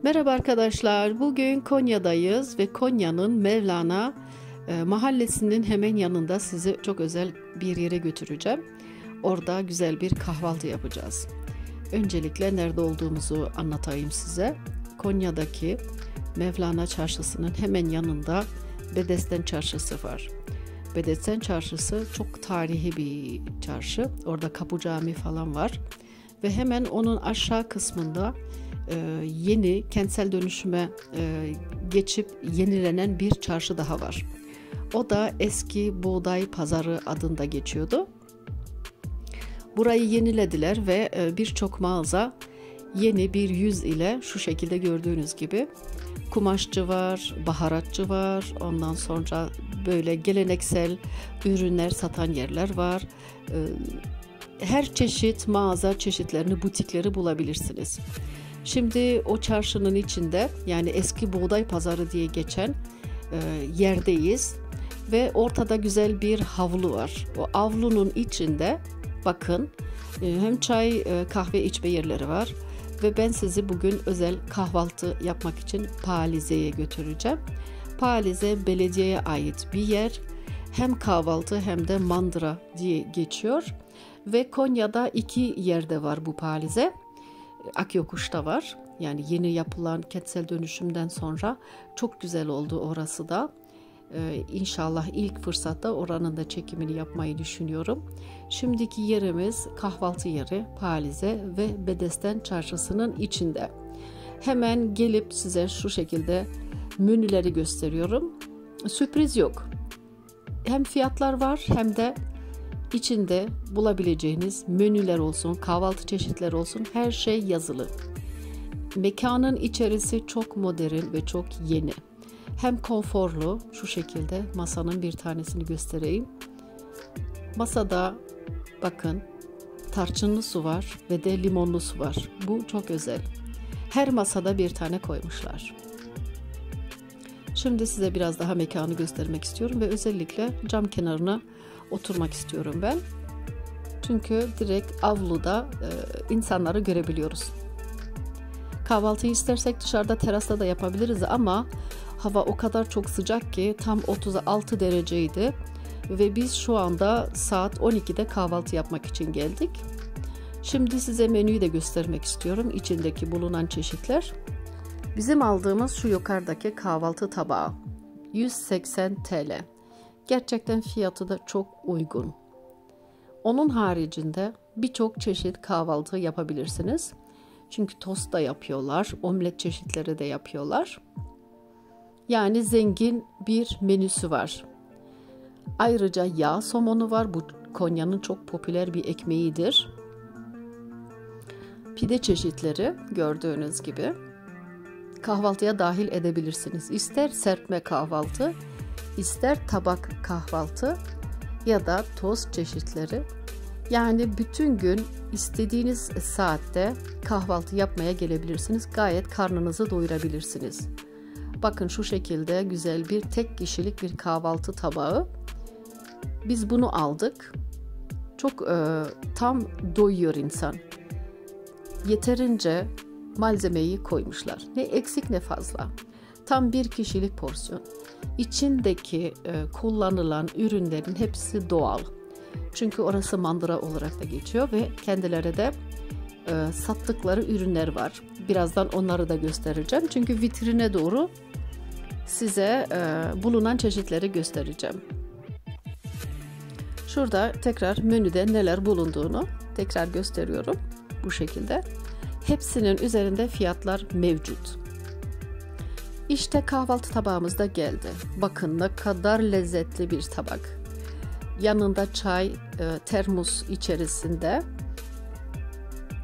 Merhaba arkadaşlar. Bugün Konya'dayız ve Konya'nın Mevlana mahallesinin hemen yanında sizi çok özel bir yere götüreceğim. Orada güzel bir kahvaltı yapacağız. Öncelikle nerede olduğumuzu anlatayım size. Konya'daki Mevlana Çarşısı'nın hemen yanında Bedesten Çarşısı var. Bedesten Çarşısı çok tarihi bir çarşı. Orada Kapı Camii falan var. Ve hemen onun aşağı kısmında yeni kentsel dönüşüme geçip yenilenen bir çarşı daha var. O da eski Buğday Pazarı adında geçiyordu. Burayı yenilediler ve birçok mağaza yeni bir yüz ile şu şekilde gördüğünüz gibi kumaşçı var, baharatçı var, ondan sonra böyle geleneksel ürünler satan yerler var. Her çeşit mağaza çeşitlerini, butikleri bulabilirsiniz. Şimdi o çarşının içinde, yani eski Buğday Pazarı diye geçen yerdeyiz ve ortada güzel bir havlu var. O avlunun içinde bakın hem çay kahve içme yerleri var ve ben sizi bugün özel kahvaltı yapmak için Palize'ye götüreceğim. Palize belediyeye ait bir yer. Hem kahvaltı hem de mandıra diye geçiyor. Ve Konya'da iki yerde var bu Palize. Akyokuş'ta var. Yani yeni yapılan kentsel dönüşümden sonra çok güzel oldu orası da. İnşallah ilk fırsatta oranın da çekimini yapmayı düşünüyorum. Şimdiki yerimiz kahvaltı yeri Palize ve Bedesten Çarşısı'nın içinde. Hemen gelip size şu şekilde menüleri gösteriyorum. Sürpriz yok. Hem fiyatlar var hem de İçinde bulabileceğiniz menüler olsun, kahvaltı çeşitleri olsun, her şey yazılı. Mekanın içerisi çok modern ve çok yeni. Hem konforlu, şu şekilde masanın bir tanesini göstereyim. Masada bakın tarçınlı su var ve de limonlu su var. Bu çok özel. Her masada bir tane koymuşlar. Şimdi size biraz daha mekanı göstermek istiyorum ve özellikle cam kenarına oturmak istiyorum ben. Çünkü direkt avluda insanları görebiliyoruz. Kahvaltıyı istersek dışarıda terasta da yapabiliriz ama hava o kadar çok sıcak ki tam 36 dereceydi ve biz şu anda saat 12'de kahvaltı yapmak için geldik. Şimdi size menüyü de göstermek istiyorum. İçindeki bulunan çeşitler. Bizim aldığımız şu yukarıdaki kahvaltı tabağı 180 TL. Gerçekten fiyatı da çok uygun. Onun haricinde birçok çeşit kahvaltı yapabilirsiniz. Çünkü tost da yapıyorlar, omlet çeşitleri de yapıyorlar. Yani zengin bir menüsü var. Ayrıca yağ somonu var. Bu Konya'nın çok popüler bir ekmeğidir. Pide çeşitleri gördüğünüz gibi kahvaltıya dahil edebilirsiniz. İster serpme kahvaltı, İster tabak kahvaltı ya da tost çeşitleri. Yani bütün gün istediğiniz saatte kahvaltı yapmaya gelebilirsiniz. Gayet karnınızı doyurabilirsiniz. Bakın şu şekilde güzel bir tek kişilik bir kahvaltı tabağı. Biz bunu aldık. Çok tam doyuyor insan. Yeterince malzemeyi koymuşlar. Ne eksik ne fazla. Tam bir kişilik porsiyon. İçindeki kullanılan ürünlerin hepsi doğal. Çünkü orası mandıra olarak da geçiyor ve kendileri de sattıkları ürünler var. Birazdan onları da göstereceğim. Çünkü vitrine doğru size bulunan çeşitleri göstereceğim. Şurada tekrar menüde neler bulunduğunu tekrar gösteriyorum. Bu şekilde. Hepsinin üzerinde fiyatlar mevcut. İşte kahvaltı tabağımız da geldi. Bakın ne kadar lezzetli bir tabak. Yanında çay, termos içerisinde.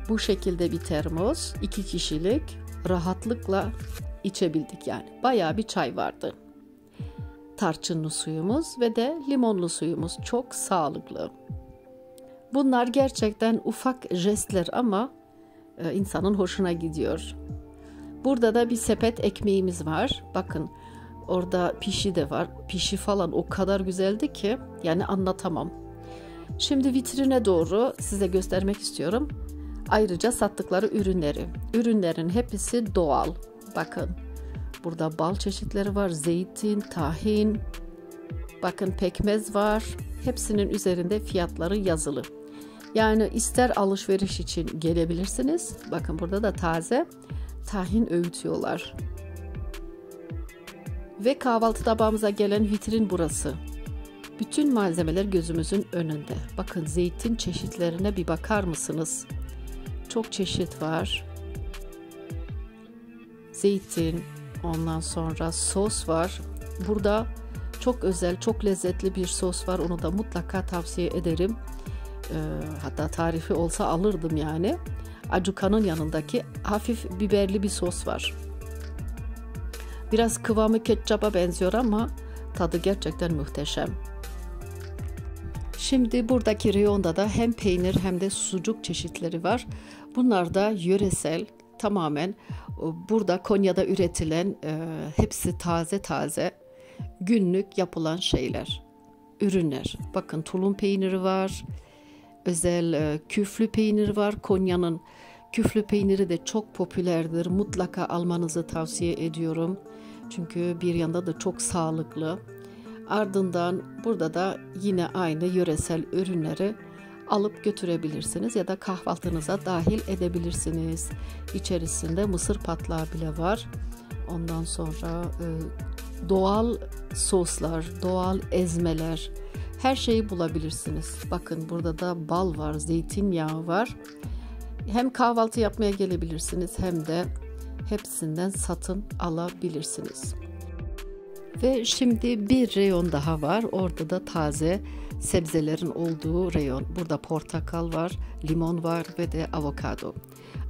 Bu şekilde bir termos, 2 kişilik rahatlıkla içebildik yani. Bayağı bir çay vardı. Tarçınlı suyumuz ve de limonlu suyumuz çok sağlıklı. Bunlar gerçekten ufak jestler ama insanın hoşuna gidiyor. Burada da bir sepet ekmeğimiz var. Bakın orada pişi de var. Pişi falan o kadar güzeldi ki yani anlatamam. Şimdi vitrine doğru size göstermek istiyorum. Ayrıca sattıkları ürünleri. Ürünlerin hepsi doğal. Bakın burada bal çeşitleri var. Zeytin, tahin. Bakın pekmez var. Hepsinin üzerinde fiyatları yazılı. Yani ister alışveriş için gelebilirsiniz. Bakın burada da taze tahin öğütüyorlar. Ve kahvaltı tabağımıza gelen vitrin burası. Bütün malzemeler gözümüzün önünde. Bakın zeytin çeşitlerine bir bakar mısınız? Çok çeşit var. Zeytin, ondan sonra sos var. Burada çok özel, çok lezzetli bir sos var. Onu da mutlaka tavsiye ederim. Hatta tarifi olsa alırdım yani. Acukanın yanındaki hafif biberli bir sos var. Biraz kıvamı ketçapa benziyor ama tadı gerçekten muhteşem. Şimdi buradaki reyonda da hem peynir hem de sucuk çeşitleri var. Bunlar da yöresel, tamamen burada Konya'da üretilen, hepsi taze taze günlük yapılan şeyler, ürünler. Bakın tulum peyniri var, özel küflü peynir var. Konya'nın küflü peyniri de çok popülerdir. Mutlaka almanızı tavsiye ediyorum. Çünkü bir yanda da çok sağlıklı. Ardından burada da yine aynı yöresel ürünleri alıp götürebilirsiniz ya da kahvaltınıza dahil edebilirsiniz. İçerisinde mısır patlağı bile var. Ondan sonra doğal soslar, doğal ezmeler, her şeyi bulabilirsiniz. Bakın burada da bal var, zeytinyağı var. Hem kahvaltı yapmaya gelebilirsiniz hem de hepsinden satın alabilirsiniz. Ve şimdi bir reyon daha var. Orada da taze sebzelerin olduğu reyon. Burada portakal var, limon var ve de avokado.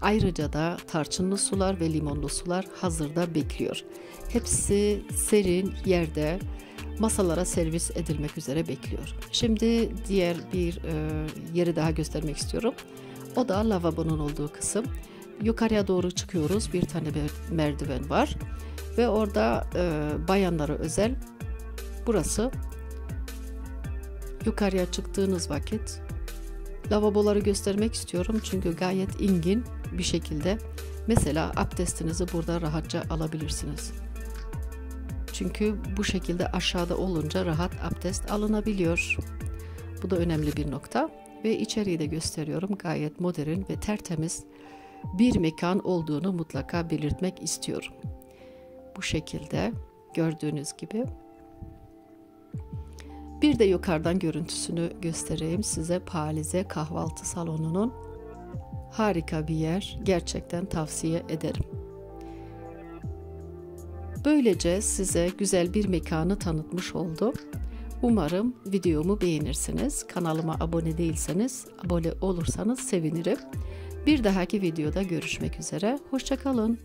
Ayrıca da tarçınlı sular ve limonlu sular hazırda bekliyor. Hepsi serin yerde masalara servis edilmek üzere bekliyor. Şimdi diğer bir yeri daha göstermek istiyorum. O da lavabonun olduğu kısım. Yukarıya doğru çıkıyoruz. Bir tane merdiven var. Ve orada bayanlara özel, burası yukarıya çıktığınız vakit lavaboları göstermek istiyorum. Çünkü gayet ingin bir şekilde mesela abdestinizi burada rahatça alabilirsiniz. Çünkü bu şekilde aşağıda olunca rahat abdest alınabiliyor. Bu da önemli bir nokta. Ve içeriği de gösteriyorum. Gayet modern ve tertemiz bir mekan olduğunu mutlaka belirtmek istiyorum. Bu şekilde gördüğünüz gibi. Bir de yukarıdan görüntüsünü göstereyim size. Palize kahvaltı salonunun harika bir yer. Gerçekten tavsiye ederim. Böylece size güzel bir mekanı tanıtmış oldum. Umarım videomu beğenirsiniz. Kanalıma abone değilseniz abone olursanız sevinirim. Bir dahaki videoda görüşmek üzere. Hoşça kalın.